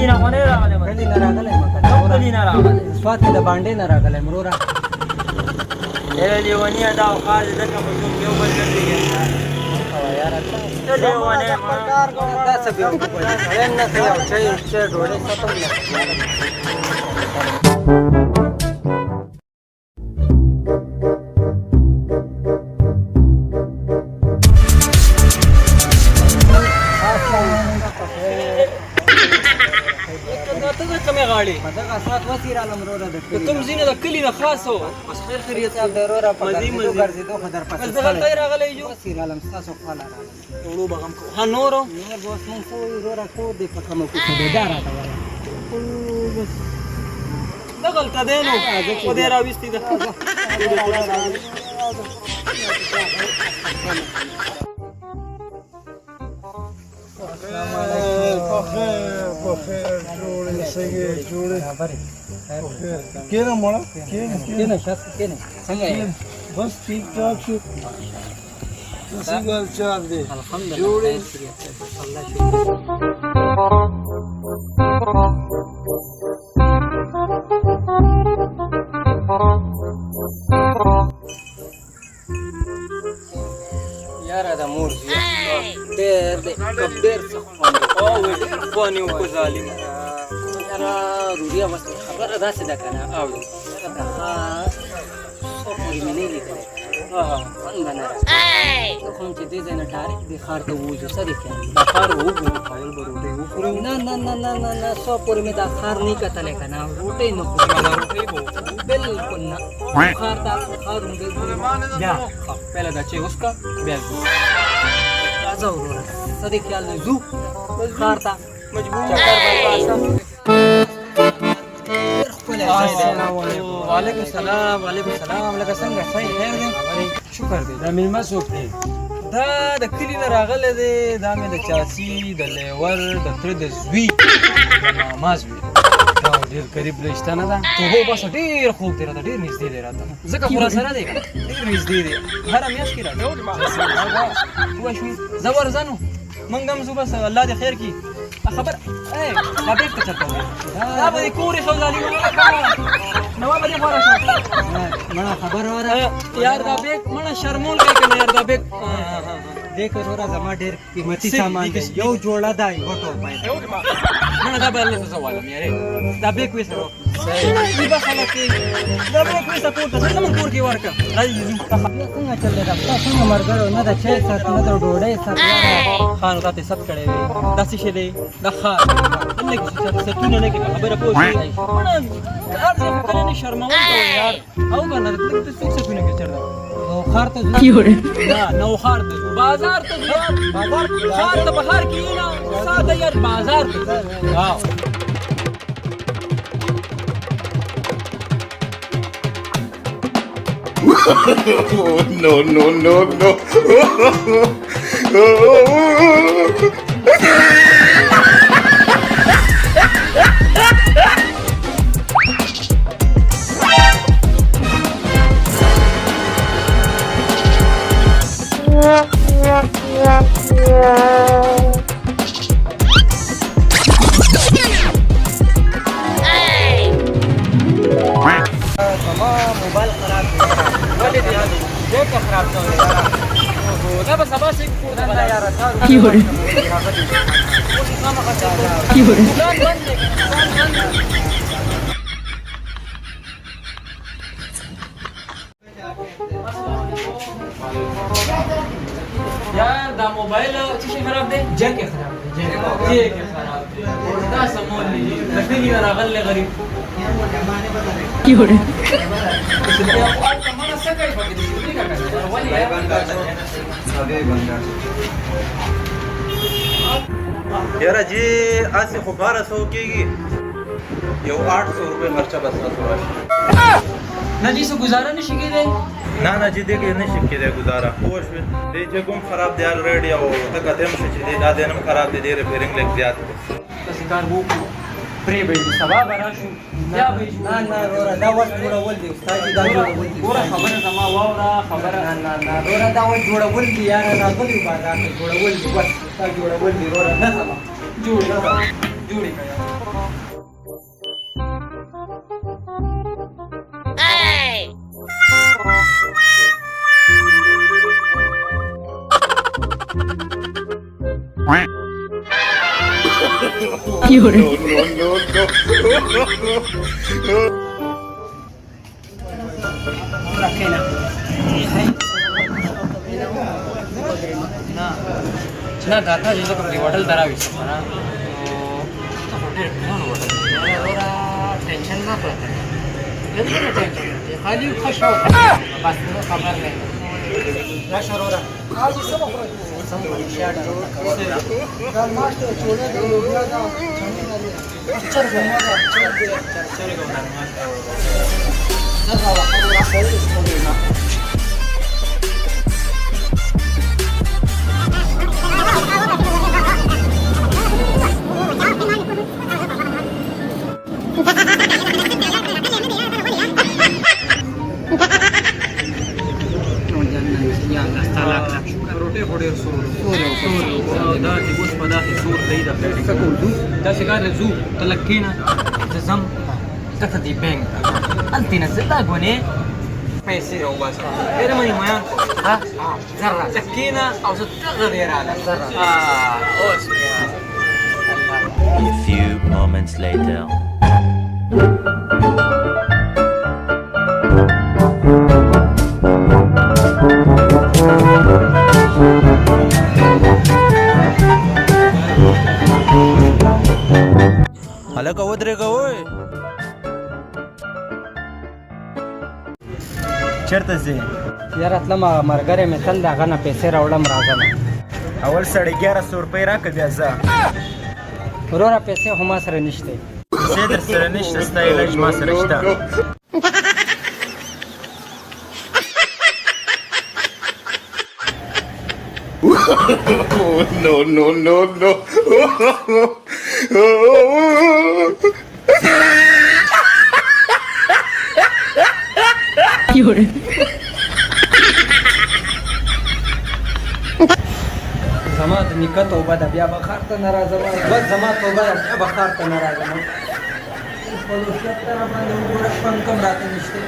کلی نه خو نه راغلی کلي نه راغلی کوم کلی نه راغلی سوات کې د باندې نه راغلی مروره یاره لیونیه دا او ښار دې ځکه په څوک یو بل نه پېژني یاره ته لیونی دا څه بېوقوفه دي سړی نه کوي او چای ډوډۍ ختم نه غاړي دغه سات وسیره لمروره د کوم ځینې د کلي نه خاص و بس خیر خیریت صاحب ضروره په ګرځېدو خو در پسې دغه ځای راغلی جو وسیره لم ستاسو خواله راغلی وړو به غم کوو ها نورو نور به اوس مونږ څه وایو وروره کور دی په کومه کوڅه دی دا راته وایه دغلته دی نو و دې راویستې ده کېنه مړه کېنه شاس کېنه څنګه یې بس ٹھیک ٹھاک شو څنګه چار دی الحمدلله الله یاره د مور ډېر ډېر څه او ډېر خواني و په ظالم یاره روریا بس خبره داسې ده که نه اورې یاره د ښار څو پورې مې نه لیکلی خوند به نه راځي زه خو یم چې دې ځای نه ډایرکټ دې ښار ته ووځو څه دې خیال دا ښار به وګورو اول به روټۍ وخورو نه نه نه نه نه نه څو پورې مې دا ښار نه کتلی که نه روټۍ نه خورو روټۍ به بالکل نه ښار ته ښار بیا پهله دا چې اوس کا بیا ځو راځه وروره څه دې خیال نه ځو ښار ته مجبور چکر به وباسه وعلیکم السلام وعلیکم السلام لکه څنګه صحیح خیر دی شکر دی دا مېلمه څوک دی دا د کلي نه راغلی دی دا مې د چاسي د لیور د تره د زوی د ماما زوی دا ډېر قریب رشته نه ده ته هو بس ډېر خوږ دی راته ډېر نږدې دی راته ځکه خو راسره دی که نه ډېر نږدې دی هره میاشت کې راځي پوه شوې زه ورځه نو موږ هم ځو بس الله دې خیر کړي خبر دا بیګ ته چېرته وایي دا به دې کور ایښو ظالمه نواب به دې غوره شو مړه خبره وره یار دا بیګ مړه شرمول کوي که نه یار دا بیګ دې که وروره زما ډېر قیمتي سامان دی یو جوړه ده 1 روپۍ ده مړه دا به الله ته زه وایم یارې دا بیګ ویسه صحیح به خلک کوي دا بیګ ویسه کور ته زموږ کور کې ورکړه راځي ځو څنګه چل دی دا ستا څنګه ملګرو نه د چای سات نه د ډوډۍ سات خان راته ست کړی وي دا څه شی دی دا ښار نه کې چې ستونه نه کې خبره پوه شي هر ځای خو کله نه شرمول کوي یار او که نه ته څوک ستونه کې چېرته نو ښار ته ځو نه نو ښار ته ځو بازار ته ځو بازار ښار ته بهر کې یو نه ساده یار بازار ته ځو no, no, no, no. موبایل خراب دی ولې دی بیګ خراب شوی دا به سبا شي کور ته نه یاره کیوړې یار دا موبایل څه شي خراب دی جګ خراب دی جګ خراب دی دا سمول دی د کلي نه راغلی غریب کیوړې یاره جی اسې خو 1200 کېږي یو 800 روپۍ خرچه بس تاسو راشي نه جی څه ګزاره نه شي کېدی نه نه جی دې کې نه شي کېدی ګزاره پوه شوې دې جګ هم خراب دی الریډي او ته کتلی هم شي چې دا دین هم خراب دی دې ریپیرنګ لږ زیات دی داسې کار وکړو پرې به وي سبا به راشو بیا به نه نه وروره دا وخت جوړول دی استاد دا جوړول دي ګوره خبره زما واوره خبره نه نه نه وروره دا وخت جوړول دي یاره راغلي بازار ته جوړول دي بس ستا جوړول دي وروره نه سمه جوړې جوړې کړه رکھنا ના ગાથા જેટલો કંપની હોટલ ધરાવી છે ના टेंशन ना करता टेंशन खाली खुश हो बस खबर नहीं आज सब कल मास्टर छोड़े तो लोबिया का अक्षर घुमा का روټي هډیر سور دا چې اوس په داسې سور دی د پلیټ څه کوو داسې کار زو تلکینا زم کته دی بانک التینا زدا غونې پیسې او بس ډېر مې ما ها ذره تلکینا او زه تغیر على ذره اوس A few moments later. هلکه ودرېږه وای چېرته ځې یاره تلم ملګری مې تل د هغه نه پیسې راوړم راځم اول سړی 1100 روپۍ راکړه بیا ځه وروره پیسې خو ما سره نشته پیسې در سره نشته ستا علاج ما سره شته No, no, no, no. زما د نیکه توبه ده بیا به ښار ته نه راځم بس زما توبه ده بیا به ښار ته نه راځم خپل وصیت ته راباندې وګوره شپه هم کم راته نشته